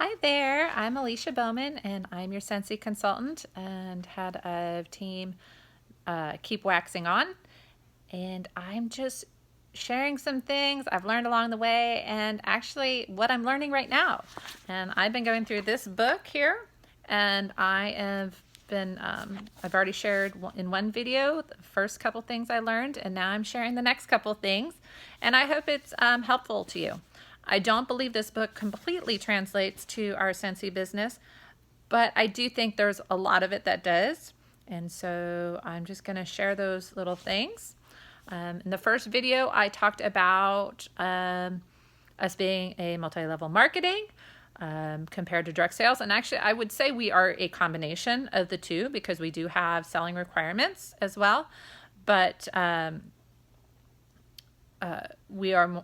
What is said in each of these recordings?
Hi there, I'm Alicia Bowman and I'm your Scentsy consultant and head of team Keep Waxing On. And I'm just sharing some things I've learned along the way and actually what I'm learning right now. And I've been going through this book here and I've already shared in one video the first couple things I learned, and now I'm sharing the next couple things, and I hope it's helpful to you. I don't believe this book completely translates to our Scentsy business, but I do think there's a lot of it that does, and so I'm just going to share those little things. In the first video, I talked about us being a multi-level marketing compared to direct sales. And actually, I would say we are a combination of the two because we do have selling requirements as well. But we are,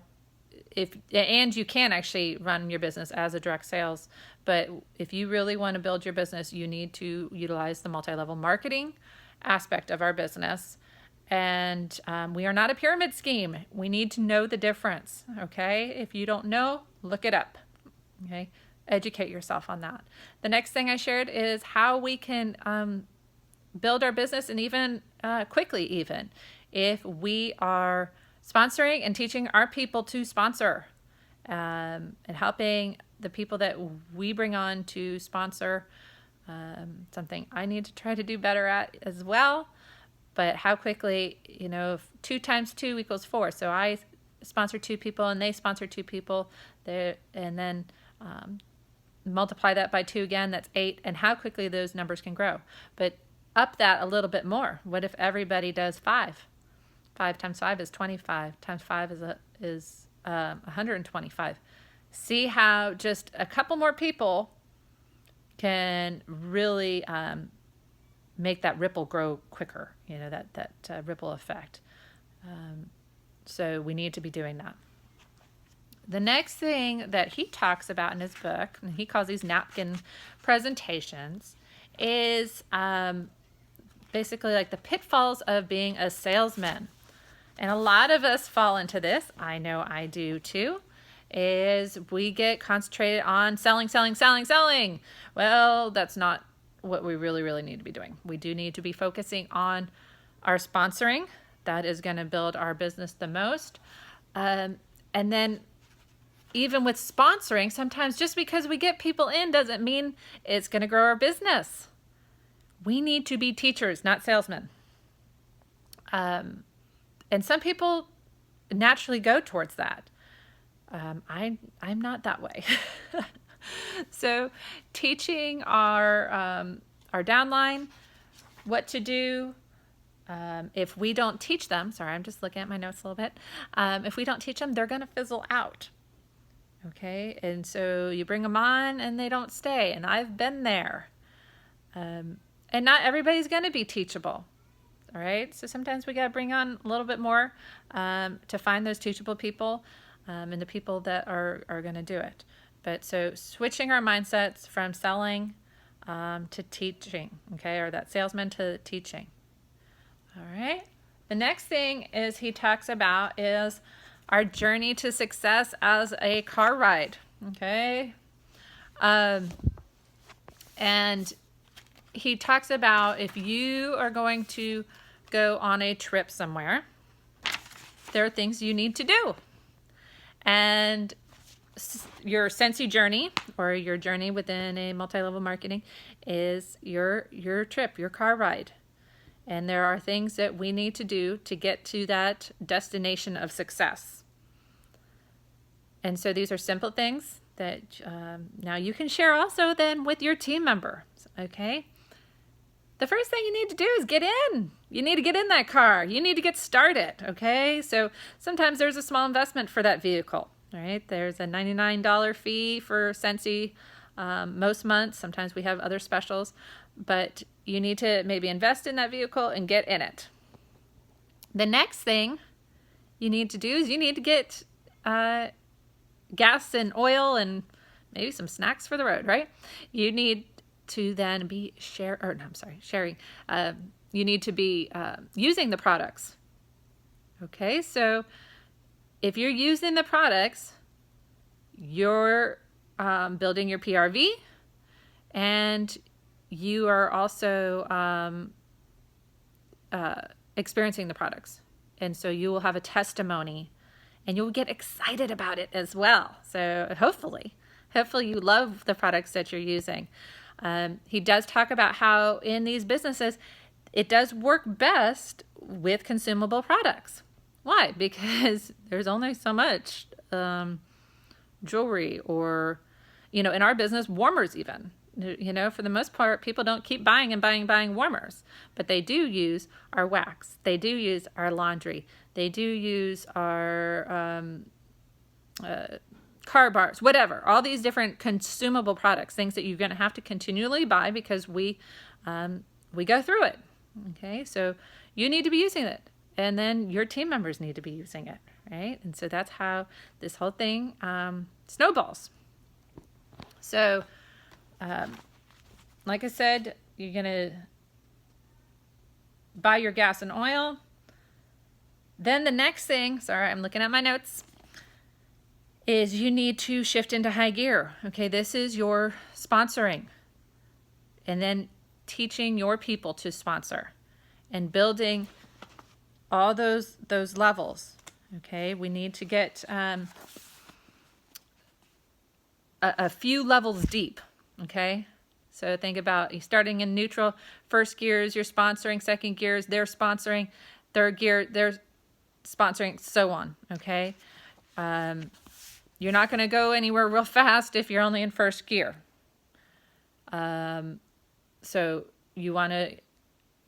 and you can actually run your business as a direct sales. But if you really want to build your business, you need to utilize the multi-level marketing aspect of our business. And we are not a pyramid scheme. We need to know the difference, okay? If you don't know, look it up, okay? Educate yourself on that. The next thing I shared is how we can build our business, and even quickly even, if we are sponsoring and teaching our people to sponsor and helping the people that we bring on to sponsor, something I need to try to do better at as well. But how quickly, if 2 times 2 equals 4. So I sponsor 2 people and they sponsor 2 people, and then multiply that by 2 again, that's 8. And how quickly those numbers can grow. But up that a little bit more. What if everybody does 5? 5 times 5 is 25. Times 5 is 125. See how just a couple more people can really make that ripple grow quicker, that ripple effect. So we need to be doing that. The next thing that he talks about in his book, and he calls these napkin presentations, is basically like the pitfalls of being a salesman. And a lot of us fall into this. I know I do too. Is we get concentrated on selling. Well, that's not what we really need to be doing. We do need to be focusing on our sponsoring. That is going to build our business the most. And then even with sponsoring, sometimes just because we get people in doesn't mean it's going to grow our business. We need to be teachers, not salesmen. And some people naturally go towards that. I'm not that way. So teaching our downline what to do, if we don't teach them, sorry, I'm just looking at my notes a little bit. If we don't teach them, they're going to fizzle out. Okay, and so you bring them on and they don't stay, and I've been there. And not everybody's going to be teachable. All right, so sometimes we got to bring on a little bit more to find those teachable people and the people that are going to do it. But so switching our mindsets from selling to teaching, okay, or that salesman to teaching. All right. The next thing is he talks about is our journey to success as a car ride, okay? And he talks about if you are going to go on a trip somewhere, there are things you need to do. And your Scentsy journey, or your journey within a multi-level marketing, is your trip, your car ride. And there are things that we need to do to get to that destination of success. And so these are simple things that now you can share also then with your team member, okay? The first thing you need to do is get in. You need to get in that car. You need to get started, okay? So sometimes there's a small investment for that vehicle, all right? There's a $99 fee for Scentsy most months. Sometimes we have other specials, but you need to maybe invest in that vehicle and get in it. The next thing you need to do is you need to get gas and oil and maybe some snacks for the road, right? You need to then be sharing. You need to be using the products. Okay, so if you're using the products, you're building your PRV, and you are also experiencing the products. And so you will have a testimony and you'll get excited about it as well. So hopefully you love the products that you're using. He does talk about how in these businesses, it does work best with consumable products. Why? Because there's only so much jewelry or, in our business, warmers even. For the most part, people don't keep buying and buying warmers, but they do use our wax. They do use our laundry. They do use our car bars, whatever. All these different consumable products, things that you're going to have to continually buy because we go through it. Okay, so you need to be using it, and then your team members need to be using it, right? And so that's how this whole thing snowballs. So, like I said, you're going to buy your gas and oil. Then the next thing, sorry, I'm looking at my notes, is you need to shift into high gear. Okay, this is your sponsoring. And then teaching your people to sponsor and building all those levels. Okay, we need to get a few levels deep. Okay, so think about you starting in neutral. First gear is you're sponsoring. Second gear is they're sponsoring. Third gear they're sponsoring, so on. Okay, you're not going to go anywhere real fast if you're only in first gear. So you want to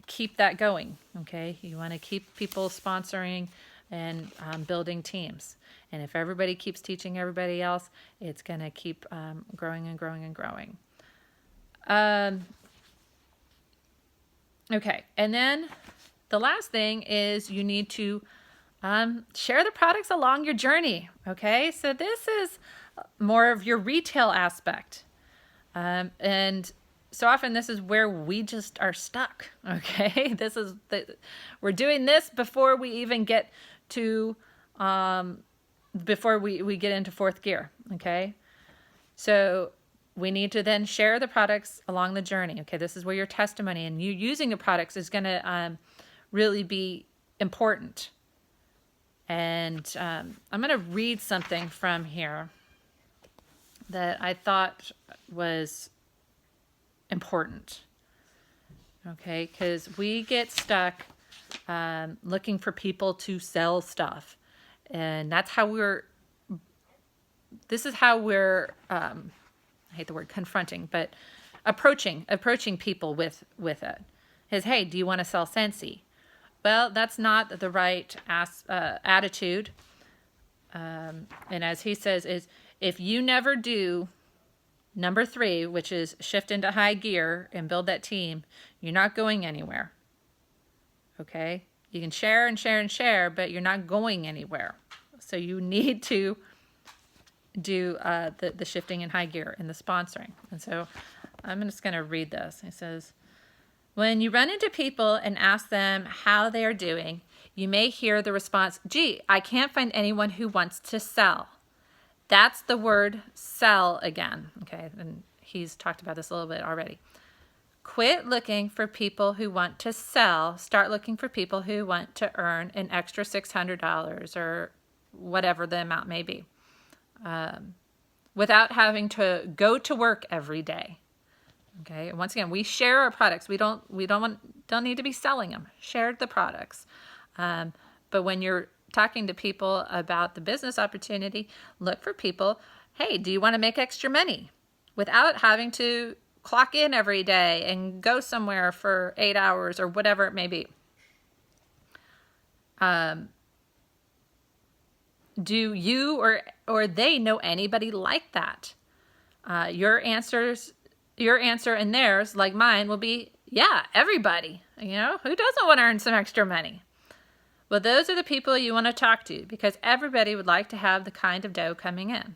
keep that going. Okay, you want to keep people sponsoring and building teams. And if everybody keeps teaching everybody else, it's going to keep growing and growing and growing. Okay, and then the last thing is you need to share the products along your journey. Okay, so this is more of your retail aspect. And so often this is where we just are stuck. Okay, we're doing this before we even get to before we get into fourth gear. Okay, so we need to then share the products along the journey. Okay, this is where your testimony and you using the products is going to really be important. And I'm going to read something from here that I thought was important. Okay, because we get stuck looking for people to sell stuff. And that's how this is how we're, I hate the word confronting, but approaching people with it. Is, hey, do you want to sell Scentsy? Well, that's not the right attitude. And as he says, is if you never do number 3, which is shift into high gear and build that team, you're not going anywhere. Okay? You can share and share and share, but you're not going anywhere. So you need to do the shifting in high gear and the sponsoring. And so I'm just going to read this. It says, when you run into people and ask them how they are doing, you may hear the response, gee, I can't find anyone who wants to sell. That's the word sell again. Okay, and he's talked about this a little bit already. Quit looking for people who want to sell. Start looking for people who want to earn an extra $600 or whatever the amount may be, without having to go to work every day. Okay, and once again, we share our products. We don't need to be selling them. Share the products. But when you're talking to people about the business opportunity, look for people, hey, do you want to make extra money without having to clock in every day and go somewhere for 8 hours or whatever it may be? Do you or they know anybody like that? Your answer and theirs, like mine, will be, yeah, everybody. Who doesn't want to earn some extra money? Well, those are the people you want to talk to because everybody would like to have that kind of dough coming in.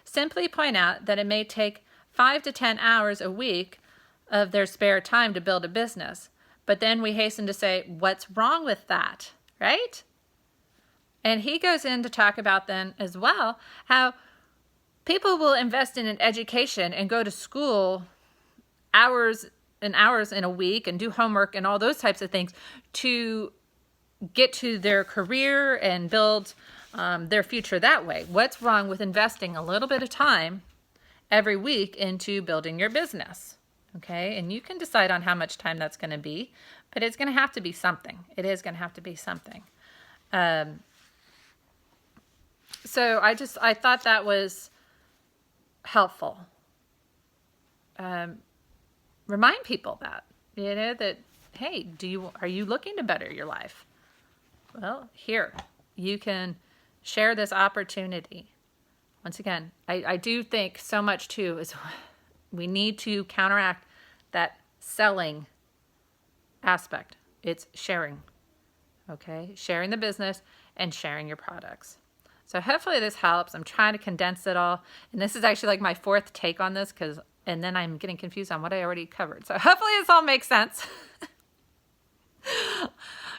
Simply point out that it may take 5 to 10 hours a week of their spare time to build a business. But then we hasten to say, what's wrong with that, right? And he goes in to talk about then as well how People will invest in an education and go to school hours and hours in a week and do homework and all those types of things to get to their career and build their future that way. What's wrong with investing a little bit of time every week into building your business? Okay, and you can decide on how much time that's going to be, but it's going to have to be something. It is going to have to be something. So I thought that was helpful. Remind people that, that, hey, are you looking to better your life? Well, here, you can share this opportunity. Once again, I do think so much too is we need to counteract that selling aspect. It's sharing, okay? Sharing the business and sharing your products. So hopefully this helps. I'm trying to condense it all. And this is actually like my fourth take on this and then I'm getting confused on what I already covered. So hopefully this all makes sense.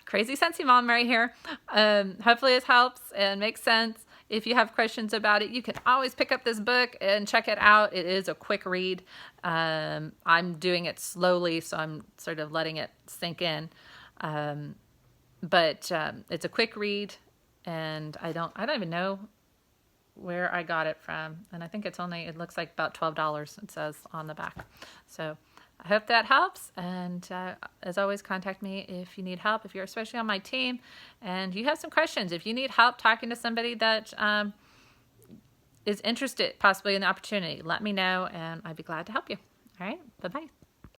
Crazy Sensey Mom right here. Hopefully this helps and makes sense. If you have questions about it, you can always pick up this book and check it out. It is a quick read. I'm doing it slowly, so I'm sort of letting it sink in. But it's a quick read, and I don't even know where I got it from. And I think it looks like about $12, it says on the back. So I hope that helps. And as always, contact me if you need help, if you're especially on my team and you have some questions. If you need help talking to somebody that is interested possibly in the opportunity, let me know and I'd be glad to help you. All right, bye-bye.